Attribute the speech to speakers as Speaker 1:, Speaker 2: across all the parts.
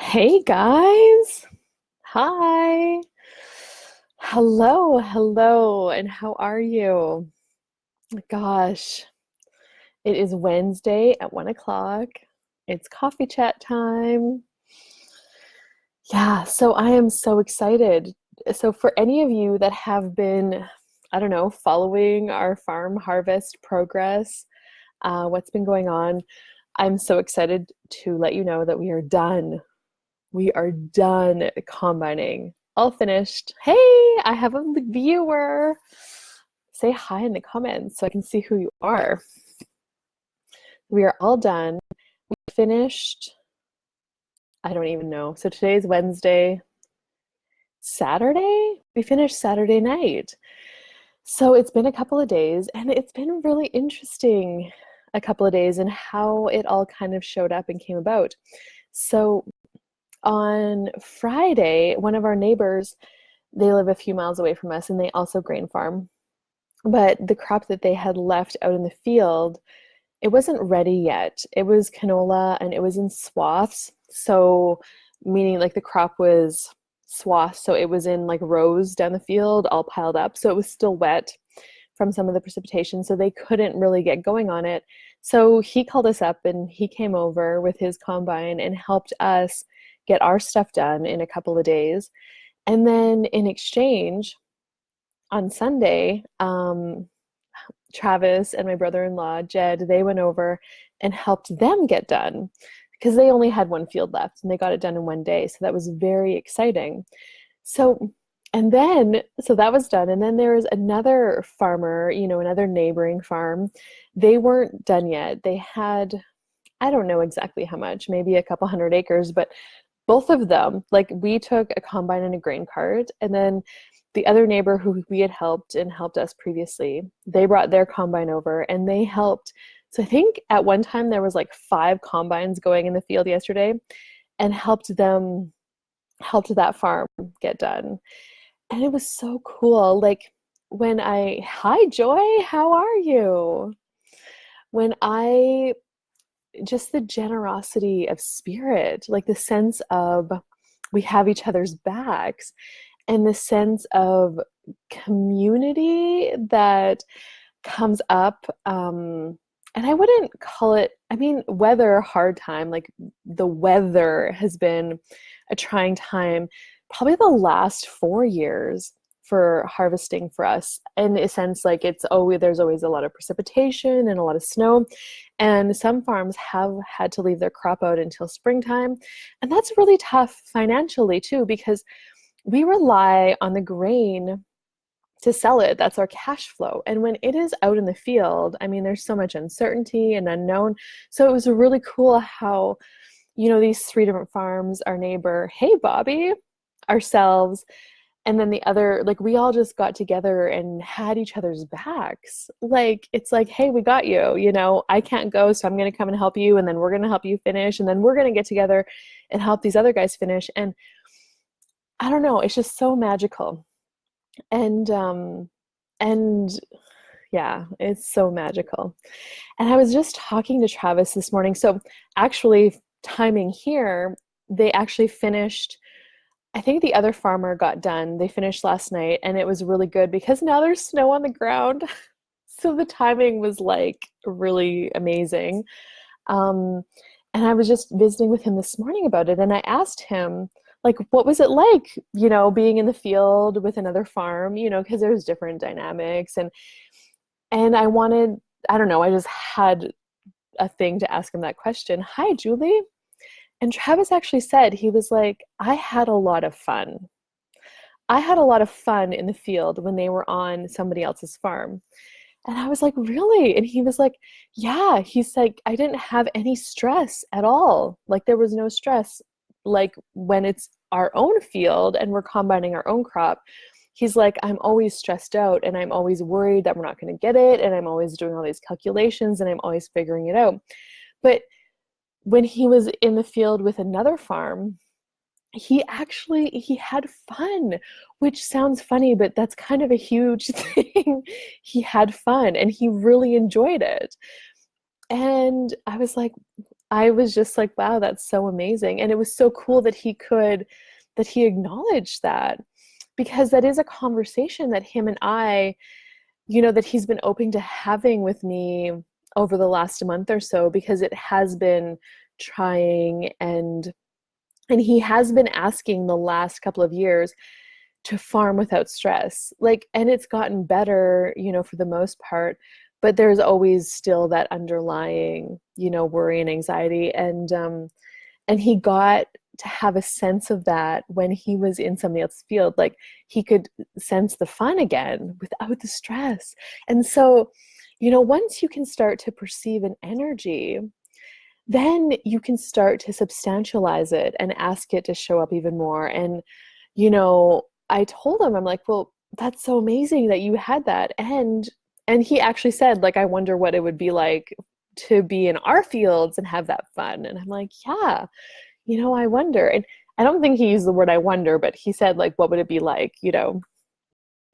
Speaker 1: Hey guys. Hi. Hello, and how are you? Gosh, it is Wednesday at 1 o'clock. It's coffee chat time. Yeah, so I am so excited. So, for any of you that have been, I don't know, following our farm harvest progress, what's been going on, I'm so excited to let you know that we are done. We are done combining. All finished. Hey, I have a viewer. Say hi in the comments so I can see who you are. We are all done. We finished, I don't even know. So today's Wednesday. Saturday? We finished Saturday night. So it's been a couple of days and it's been really interesting a couple of days and how it all kind of showed up and came about. So on Friday, one of our neighbors, they live a few miles away from us and they also grain farm. But the crop that they had left out in the field, it wasn't ready yet. It was canola and it was in swaths. So, meaning like the crop was swaths. So it was in like rows down the field, all piled up. So it was still wet from some of the precipitation. So they couldn't really get going on it. So he called us up and he came over with his combine and helped us get our stuff done in a couple of days. And then in exchange, on Sunday, Travis and my brother-in-law, Jed, they went over and helped them get done because they only had one field left and they got it done in one day. So that was very exciting. So, and then, so that was done. And then there was another farmer, another neighboring farm. They weren't done yet. They had, I don't know exactly how much, maybe a couple hundred acres, but both of them, like we took a combine and a grain cart, and then the other neighbor who we had helped and helped us previously, they brought their combine over and they helped. So I think at one time there was like 5 combines going in the field yesterday and helped that farm get done. And it was so cool. Like hi Joy, how are you? When I just the generosity of spirit, like the sense of we have each other's backs and the sense of community that comes up. And I wouldn't call it, I mean, weather, hard time, like the weather has been a trying time, probably the last 4 years for harvesting for us, in a sense, like there's always a lot of precipitation and a lot of snow, and some farms have had to leave their crop out until springtime, and that's really tough financially too, because we rely on the grain to sell it. That's our cash flow. And when it is out in the field, I mean, there's so much uncertainty and unknown. So it was really cool how, these 3 different farms, our neighbor, hey, Bobby, ourselves, and then the other, like we all just got together and had each other's backs. Like, it's like, hey, we got you, I can't go, so I'm going to come and help you. And then we're going to help you finish. And then we're going to get together and help these other guys finish. And I don't know, it's just so magical. And yeah, it's so magical. And I was just talking to Travis this morning. So actually, timing here, they actually finished. I think the other farmer got done. They finished last night, and it was really good because now there's snow on the ground. So the timing was like really amazing. Um, and I was just visiting with him this morning about it, and I asked him, like, what was it like, being in the field with another farm, because there's different dynamics, and I don't know, I just had a thing to ask him that question. Hi, Julie. And Travis actually said, he was like, I had a lot of fun. I had a lot of fun in the field when they were on somebody else's farm. And I was like, really? And he was like, yeah. He's like, I didn't have any stress at all. Like, there was no stress. Like, when it's our own field and we're combining our own crop, he's like, I'm always stressed out and I'm always worried that we're not going to get it. And I'm always doing all these calculations and I'm always figuring it out. But when he was in the field with another farm, he had fun, which sounds funny, but that's kind of a huge thing. He had fun and he really enjoyed it. And I was like, I was just like, wow, that's so amazing. And it was so cool that that he acknowledged that, because that is a conversation that him and I, that he's been open to having with me over the last month or so, because it has been trying, and he has been asking the last couple of years to farm without stress. Like, and it's gotten better, for the most part, but there's always still that underlying, worry and anxiety. And he got to have a sense of that when he was in somebody else's field. Like, he could sense the fun again without the stress. And so, once you can start to perceive an energy, then you can start to substantialize it and ask it to show up even more. And, I told him, I'm like, well, that's so amazing that you had that. And he actually said, like, I wonder what it would be like to be in our fields and have that fun. And I'm like, yeah, I wonder. And I don't think he used the word I wonder, but he said, like, what would it be like, to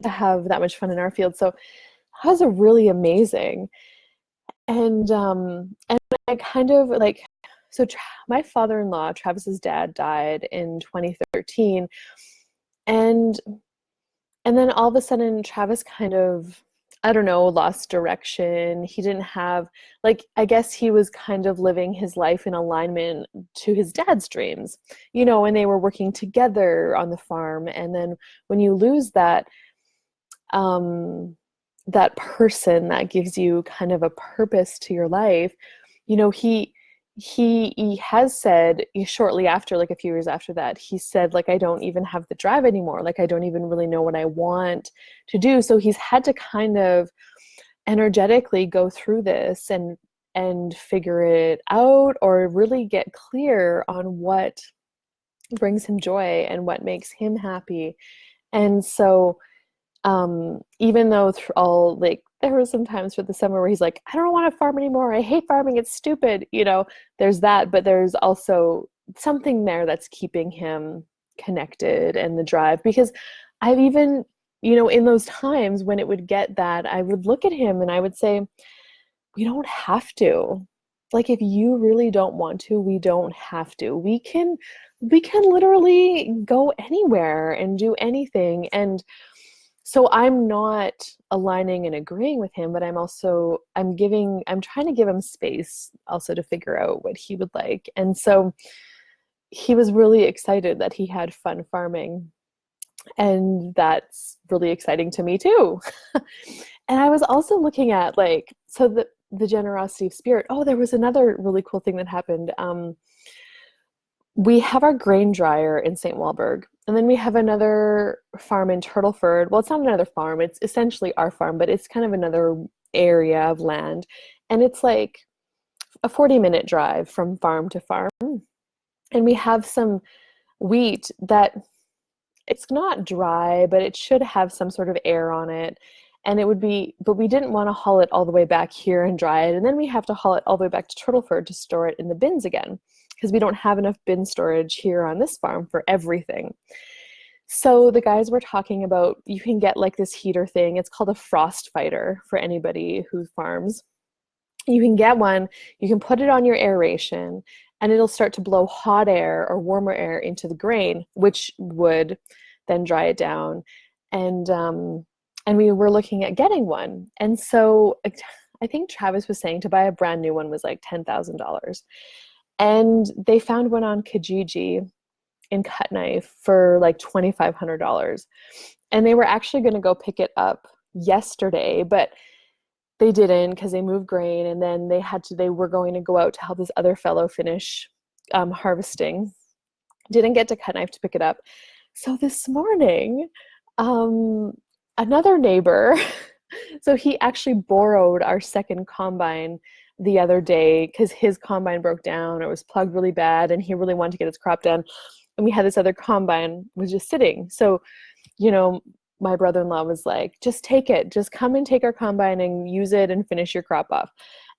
Speaker 1: have that much fun in our field? So that was a really amazing. And I kind of like, so my father-in-law, Travis's dad, died in 2013. And and then all of a sudden Travis kind of, I don't know, lost direction. He didn't have, like, I guess he was kind of living his life in alignment to his dad's dreams, and they were working together on the farm. And then when you lose um that person that gives you kind of a purpose to your life, you know he he has said, shortly after, like a few years after that, he said, like, I don't even have the drive anymore, like I don't even really know what I want to do. So he's had to kind of energetically go through this and figure it out, or really get clear on what brings him joy and what makes him happy. And so even though all, like, there were some times for the summer where he's like, I don't want to farm anymore, I hate farming, it's stupid, there's that, but there's also something there that's keeping him connected, and the drive. Because I've even, in those times when it would get that, I would look at him and I would say, we don't have to. Like, if you really don't want to, we don't have to. We can literally go anywhere and do anything. And so I'm not aligning and agreeing with him, but I'm trying to give him space also to figure out what he would like. And so he was really excited that he had fun farming. And that's really exciting to me too. And I was also looking at, like, so the generosity of spirit. Oh, there was another really cool thing that happened. We have our grain dryer in St. Walburg, and then we have another farm in Turtleford. Well, it's not another farm, it's essentially our farm, but it's kind of another area of land. And it's like a 40-minute drive from farm to farm. And we have some wheat that, it's not dry, but it should have some sort of air on it. And it would be, but we didn't want to haul it all the way back here and dry it. And then we have to haul it all the way back to Turtleford to store it in the bins again, because we don't have enough bin storage here on this farm for everything. So the guys were talking about, you can get like this heater thing. It's called a frost fighter for anybody who farms. You can get one, you can put it on your aeration, and it'll start to blow hot air or warmer air into the grain, which would then dry it down. And we were looking at getting one. And so I think Travis was saying to buy a brand new one was like $10,000. And they found one on Kijiji in Cut Knife for like $2,500. And they were actually going to go pick it up yesterday, but they didn't, because they moved grain, and then they were going to go out to help this other fellow finish harvesting. Didn't get to Cut Knife to pick it up. So this morning, another neighbor, so he actually borrowed our second combine the other day because his combine broke down, or was plugged really bad, and he really wanted to get his crop done. And we had this other combine was just sitting. So, my brother-in-law was like, just take it, just come and take our combine and use it and finish your crop off.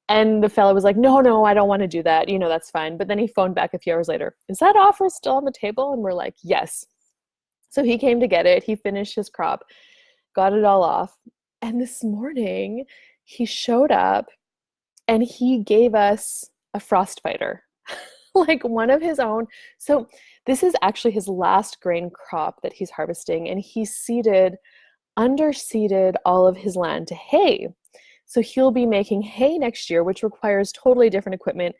Speaker 1: And the fellow was like, no, I don't want to do that. That's fine. But then he phoned back a few hours later. Is that offer still on the table? And we're like, yes. So he came to get it. He finished his crop, got it all off. And this morning he showed up and he gave us a frost fighter. like one of his own. So this is actually his last grain crop that he's harvesting, and he underseeded all of his land to hay. So he'll be making hay next year, which requires totally different equipment,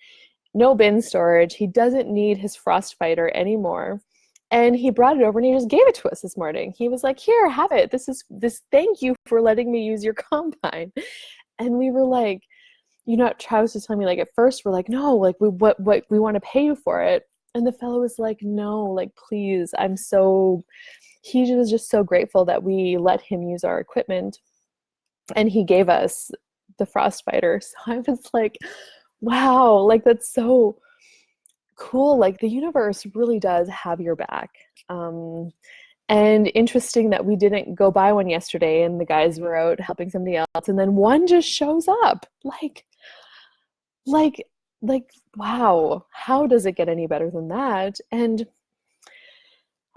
Speaker 1: no bin storage. He doesn't need his frost fighter anymore. And he brought it over and he just gave it to us this morning. He was like, "Here, have it. Thank you for letting me use your combine." And we were like, Travis was telling me, like, at first we're like, "No, like what we want to pay you for it." And the fellow was like, "No, like, please, he was just so grateful that we let him use our equipment, and he gave us the frost fighter." So I was like, wow, like that's so cool. Like the universe really does have your back. And interesting that we didn't go buy one yesterday and the guys were out helping somebody else, and then one just shows up. Like like wow, how does it get any better than that? And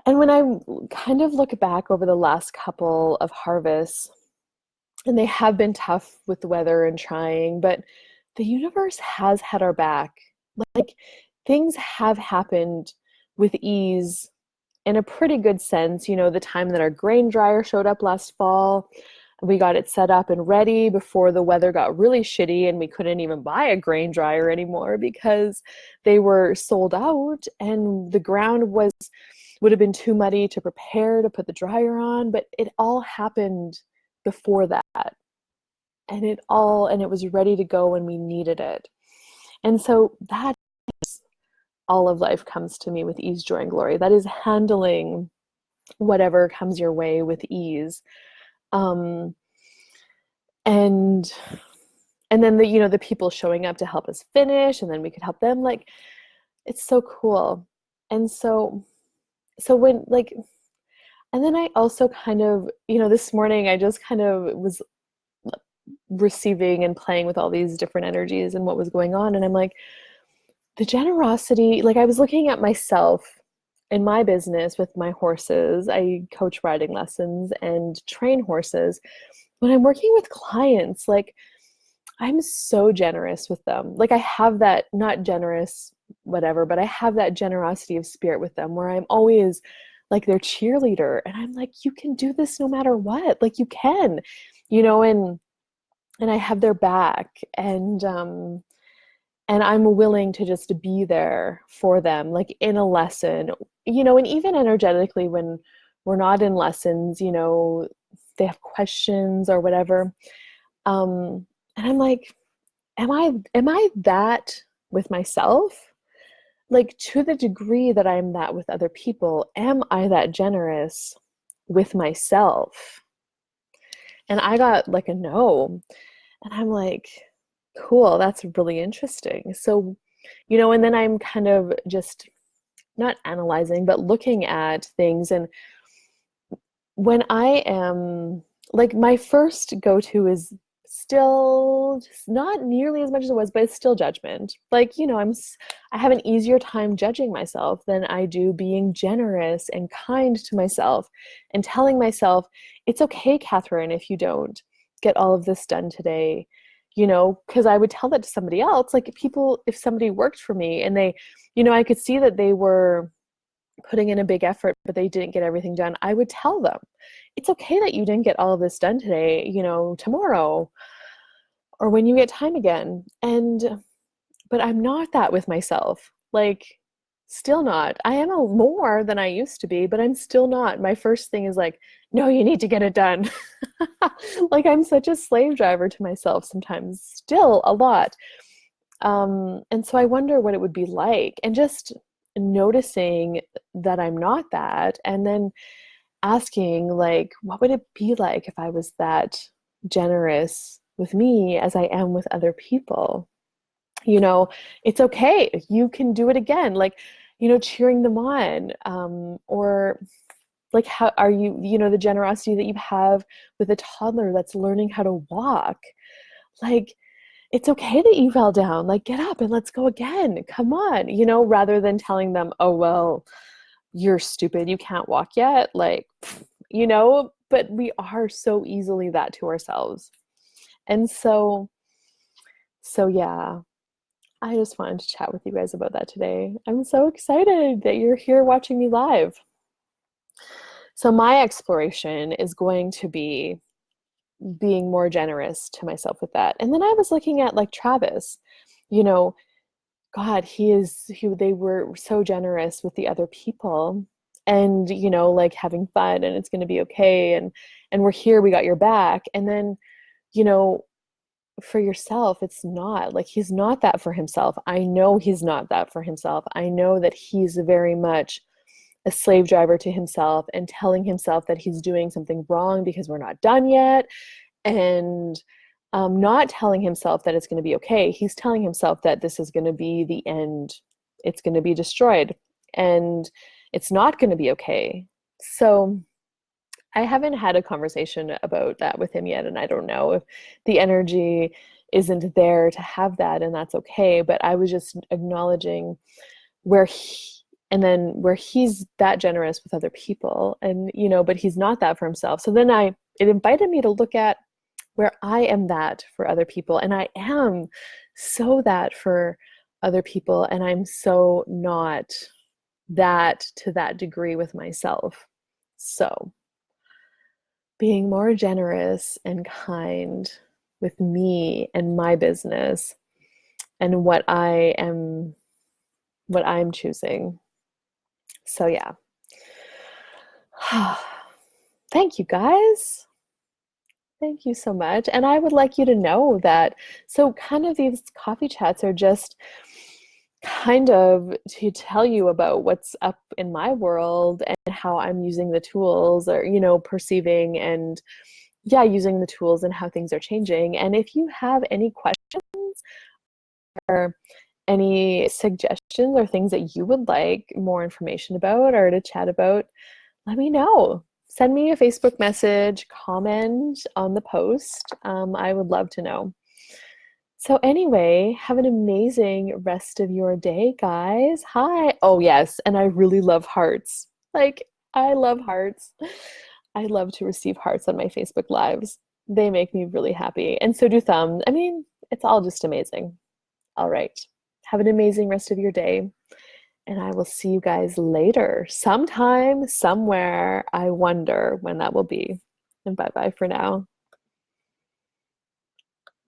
Speaker 1: when I kind of look back over the last couple of harvests, and they have been tough with the weather and trying, but the universe has had our back. Like things have happened with ease in a pretty good sense. The time that our grain dryer showed up last fall, we got it set up and ready before the weather got really shitty and we couldn't even buy a grain dryer anymore because they were sold out and the ground would have been too muddy to prepare to put the dryer on. But it all happened before that, and it was ready to go when we needed it. And so that is all of life comes to me with ease, joy, and glory. That is handling whatever comes your way with ease. And and then the people showing up to help us finish, and then we could help them. Like it's so cool. And so when like and then I also kind of, this morning I just kind of was receiving and playing with all these different energies and what was going on, and I'm like, the generosity, like I was looking at myself in my business with my horses. I coach riding lessons and train horses. When I'm working with clients, like I'm so generous with them. Like I have that, not generous whatever, but I have that generosity of spirit with them where I'm always like their cheerleader, and I'm like, you can do this no matter what. Like you can, and I have their back, and I'm willing to just be there for them, like in a lesson, and even energetically when we're not in lessons, they have questions or whatever. And I'm like, am I that with myself? Like to the degree that I'm that with other people, am I that generous with myself? And I got like a no. And I'm like, cool, that's really interesting. So, and then I'm kind of just not analyzing, but looking at things. And when I am like, my first go-to is still not nearly as much as it was, but it's still judgment. Like, I have an easier time judging myself than I do being generous and kind to myself and telling myself, it's okay, Katherine, if you don't get all of this done today. Because I would tell that to somebody else, like if somebody worked for me and they, I could see that they were putting in a big effort, but they didn't get everything done. I would tell them, it's okay that you didn't get all of this done today, tomorrow, or when you get time again. But I'm not that with myself. Like, still not. I am more than I used to be, but I'm still not. My first thing is like, no, you need to get it done. Like I'm such a slave driver to myself sometimes, still a lot. And so I wonder what it would be like, and just noticing that I'm not that, and then asking, like, what would it be like if I was that generous with me as I am with other people? It's okay. You can do it again. Like, cheering them on, or like, how are you, the generosity that you have with a toddler that's learning how to walk. Like, it's okay that you fell down. Like, get up and let's go again. Come on, rather than telling them, oh, well, you're stupid, you can't walk yet. Like, but we are so easily that to ourselves. And so yeah, I just wanted to chat with you guys about that today. I'm so excited that you're here watching me live. So, my exploration is going to be being more generous to myself with that. And then I was looking at like Travis, you know, God, they were so generous with the other people and, like having fun and it's going to be okay. And we're here, we got your back. And then, you know, for yourself, it's not like he's not that for himself. I know he's not that for himself. I know that he's very much a slave driver to himself and telling himself that he's doing something wrong because we're not done yet. And not telling himself that it's going to be okay. He's telling himself that this is going to be the end. It's going to be destroyed and it's not going to be okay. So I haven't had a conversation about that with him yet. And I don't know if the energy isn't there to have that, and that's okay. But I was just acknowledging where and then where he's that generous with other people and, but he's not that for himself. So then it invited me to look at where I am that for other people. And I am so that for other people. And I'm so not that to that degree with myself. So being more generous and kind with me and my business and what I'm choosing. So yeah. Thank you guys. Thank you so much. And I would like you to know that, so kind of these coffee chats are just kind of to tell you about what's up in my world and how I'm using the tools or, perceiving and yeah, using the tools and how things are changing. And if you have any questions or any suggestions or things that you would like more information about or to chat about, let me know. Send me a Facebook message, comment on the post. I would love to know. So anyway, have an amazing rest of your day, guys. Hi. Oh, yes. And I really love hearts. Like, I love hearts. I love to receive hearts on my Facebook Lives. They make me really happy. And so do thumbs. I mean, it's all just amazing. All right. Have an amazing rest of your day. And I will see you guys later. Sometime, somewhere. I wonder when that will be. And bye-bye for now.